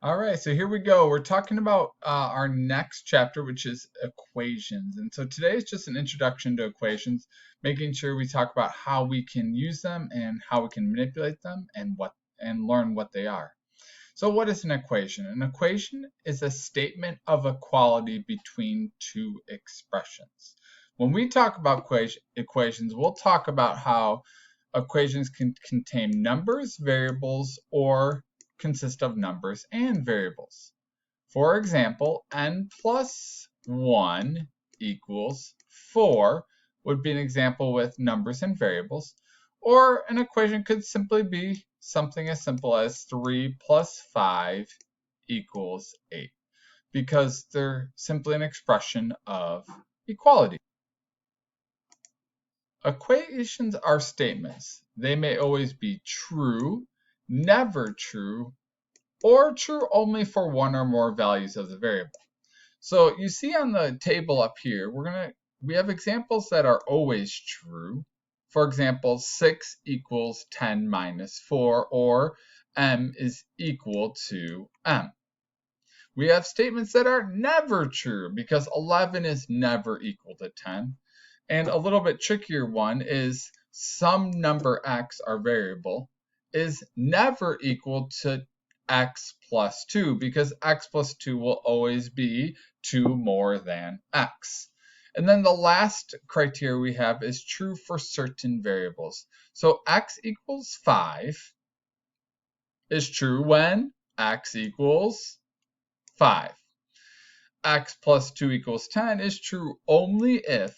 All right, so here we go. We're talking about our next chapter, which is equations. And so today is just an introduction to equations, making sure we talk about how we can use them and how we can manipulate them and learn what they are. So what is an equation? An equation is a statement of equality between two expressions. When we talk about equations, we'll talk about how equations can contain numbers, variables, or consist of numbers and variables. For example, n plus 1 equals 4 would be an example with numbers and variables, or an equation could simply be something as simple as 3 plus 5 equals 8, because they're simply an expression of equality. Equations are statements. They may always be true, never true, or true only for one or more values of the variable. So you see on the table up here, we have examples that are always true. For example, 6 equals 10 minus 4, or m is equal to m. We have statements that are never true because 11 is never equal to 10. And a little bit trickier one is some number x, our variable, is never equal to x plus 2 because x plus 2 will always be 2 more than x. And then the last criteria we have is true for certain variables. So x equals 5 is true when x equals 5. X plus 2 equals 10 is true only if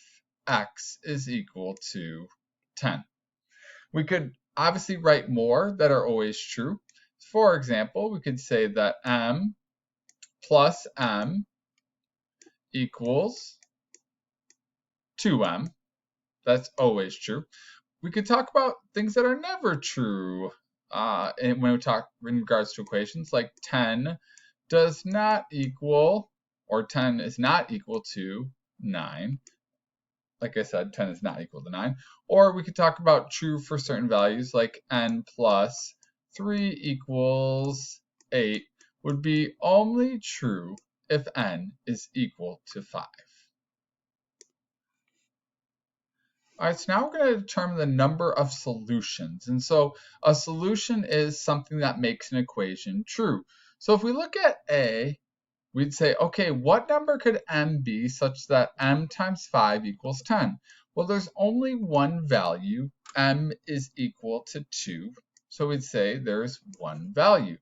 x is equal to 10. We could obviously write more that are always true. For example, we could say that m plus m equals 2m. That's always true. We could talk about things that are never true when we talk in regards to equations, like 10 does not equal, or 10 is not equal to 9. Like I said, 10 is not equal to 9. Or we could talk about true for certain values, like n plus 3 equals 8 would be only true if n is equal to 5. All right, so now we're going to determine the number of solutions. And so a solution is something that makes an equation true. So if we look at A, we'd say, okay, what number could m be such that m times 5 equals 10? Well, there's only one value. M is equal to 2. So we'd say there's one value.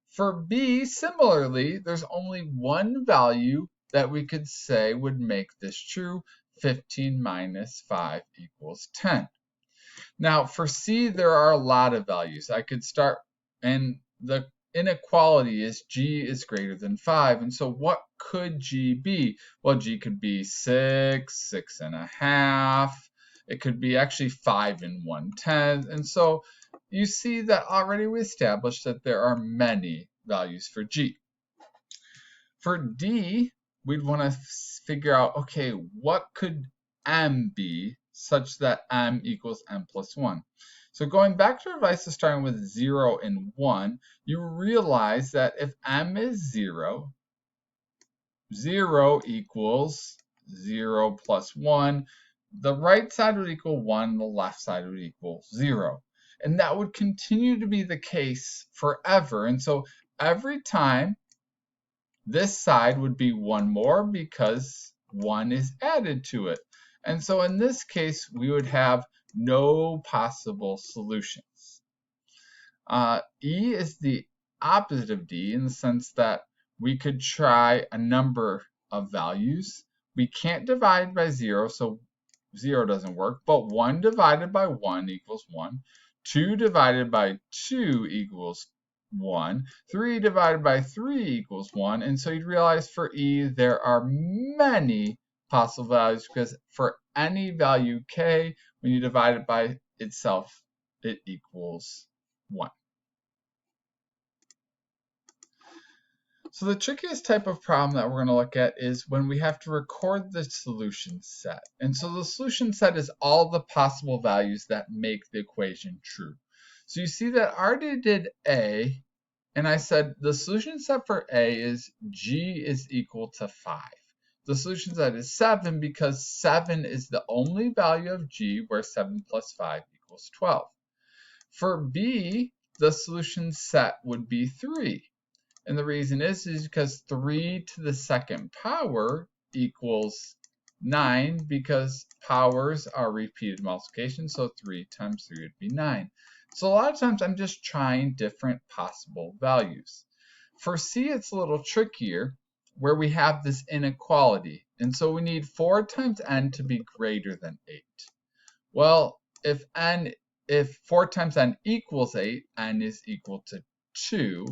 For B, similarly, there's only one value that we could say would make this true. 15 minus 5 equals 10. Now, for C, there are a lot of values. I could start, and the inequality is G is greater than 5. And so what could G be? Well, G could be 6, 6.5. It could be actually 5 and 1/10. And so you see that already we established that there are many values for G. For D, we'd want to figure out, okay, what could m be such that m equals m plus 1? So going back to our devices starting with 0 and 1, you realize that if m is 0, 0 equals 0 plus 1. The right side would equal 1, the left side would equal 0. And that would continue to be the case forever. And so every time, this side would be 1 more because 1 is added to it. And so in this case, we would have no possible solutions. E is the opposite of D in the sense that we could try a number of values. We can't divide by 0, so 0 doesn't work, but 1 divided by 1 equals 1. 2 divided by 2 equals 1. 3 divided by 3 equals 1. And so you'd realize for E, there are many possible values because for any value k, when you divide it by itself, it equals 1. So the trickiest type of problem that we're going to look at is when we have to record the solution set. And so the solution set is all the possible values that make the equation true. So you see that I already did A, And I said the solution set for A is G is equal to 5. The solution set is 7 because 7 is the only value of G where 7 plus 5 equals 12. For B, the solution set would be 3. And the reason is because 3 to the second power equals 9 because powers are repeated multiplication, so 3 times 3 would be 9. So a lot of times I'm just trying different possible values. For C, it's a little trickier where we have this inequality. And so we need 4 times n to be greater than 8. Well, if 4 times n equals 8, n is equal to 2.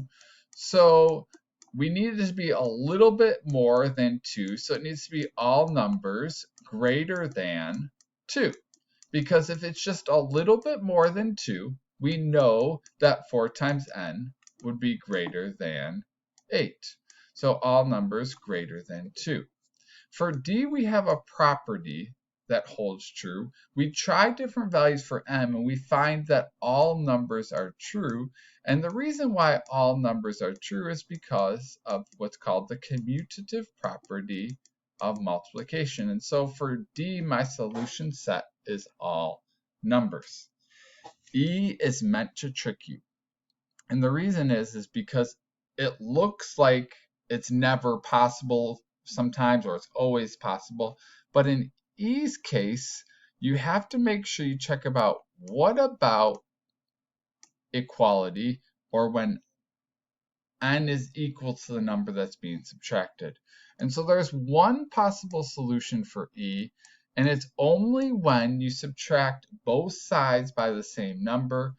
So we need it to be a little bit more than 2. So it needs to be all numbers greater than 2. Because if it's just a little bit more than 2, we know that 4 times n would be greater than 8. So all numbers greater than 2. For D, we have a property that holds true. We try different values for m, and we find that all numbers are true. And the reason why all numbers are true is because of what's called the commutative property of multiplication. And so for D, my solution set is all numbers. E is meant to trick you. And the reason is because it looks like it's never possible sometimes, or it's always possible. But in E's case, you have to make sure you check about what about equality, or when n is equal to the number that's being subtracted. And so there's one possible solution for E, and it's only when you subtract both sides by the same number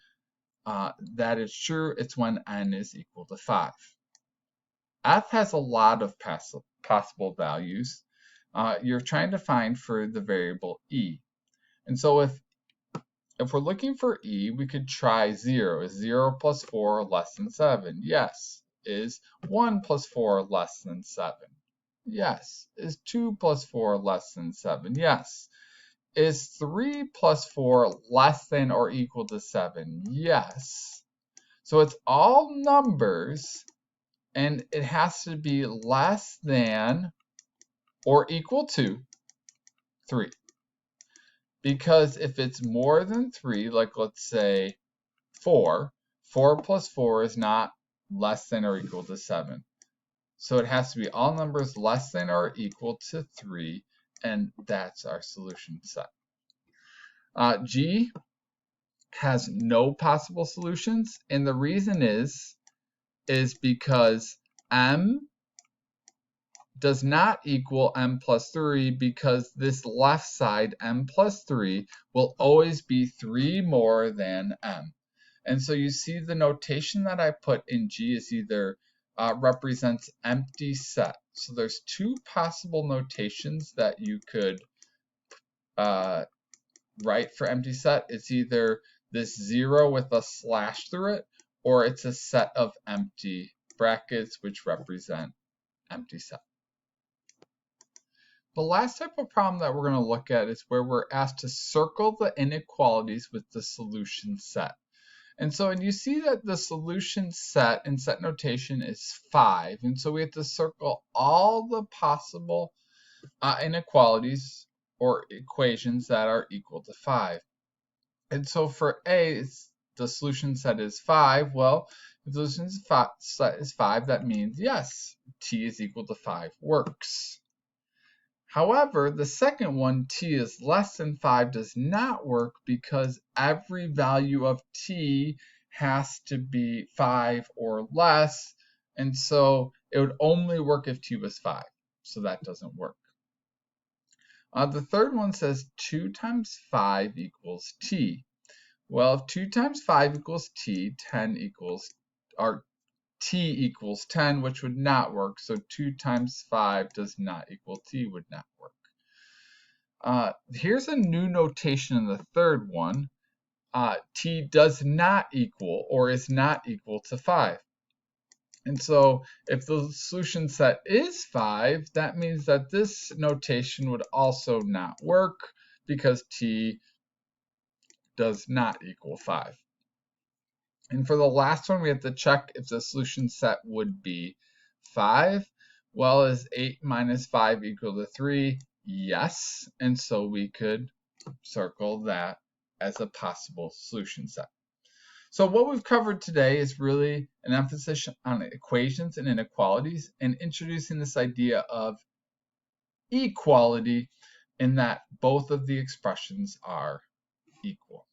that is true. It's when n is equal to 5. F has a lot of possible values. You're trying to find for the variable E. And so if we're looking for E, we could try 0. Is 0 plus 4 less than 7? Yes. Is 1 plus 4 less than 7? Yes. Is 2 plus 4 less than 7? Yes. Is 3 plus 4 less than or equal to 7? Yes. So it's all numbers, and it has to be less than or equal to 3. Because if it's more than 3, like let's say 4 plus 4 is not less than or equal to 7. So it has to be all numbers less than or equal to 3, and that's our solution set. G has no possible solutions, and the reason is because m does not equal m plus 3, because this left side, m plus 3, will always be 3 more than m. And so you see the notation that I put in G is either represents empty set. So there's two possible notations that you could write for empty set. It's either this 0 with a slash through it, or it's a set of empty brackets which represent empty set. The last type of problem that we're going to look at is where we're asked to circle the inequalities with the solution set. And so you see that the solution set in set notation is 5. And so we have to circle all the possible inequalities or equations that are equal to 5. And so for A, the solution set is 5. Well, if the solution set is 5, that means yes, t is equal to 5 works. However, the second one, t is less than 5, does not work because every value of t has to be 5 or less, and so it would only work if t was 5, so that doesn't work. The third one says 2 times 5 equals t. Well, if 2 times 5 equals t, 10 equals, or t equals 10, which would not work. So 2 times 5 does not equal t, would not work. Here's a new notation in the third one. T does not equal or is not equal to 5. And so if the solution set is 5, that means that this notation would also not work because t does not equal 5. And for the last one, we have to check if the solution set would be 5. Well, is 8 minus 5 equal to 3? Yes. And so we could circle that as a possible solution set. So what we've covered today is really an emphasis on equations and inequalities and introducing this idea of equality in that both of the expressions are equal.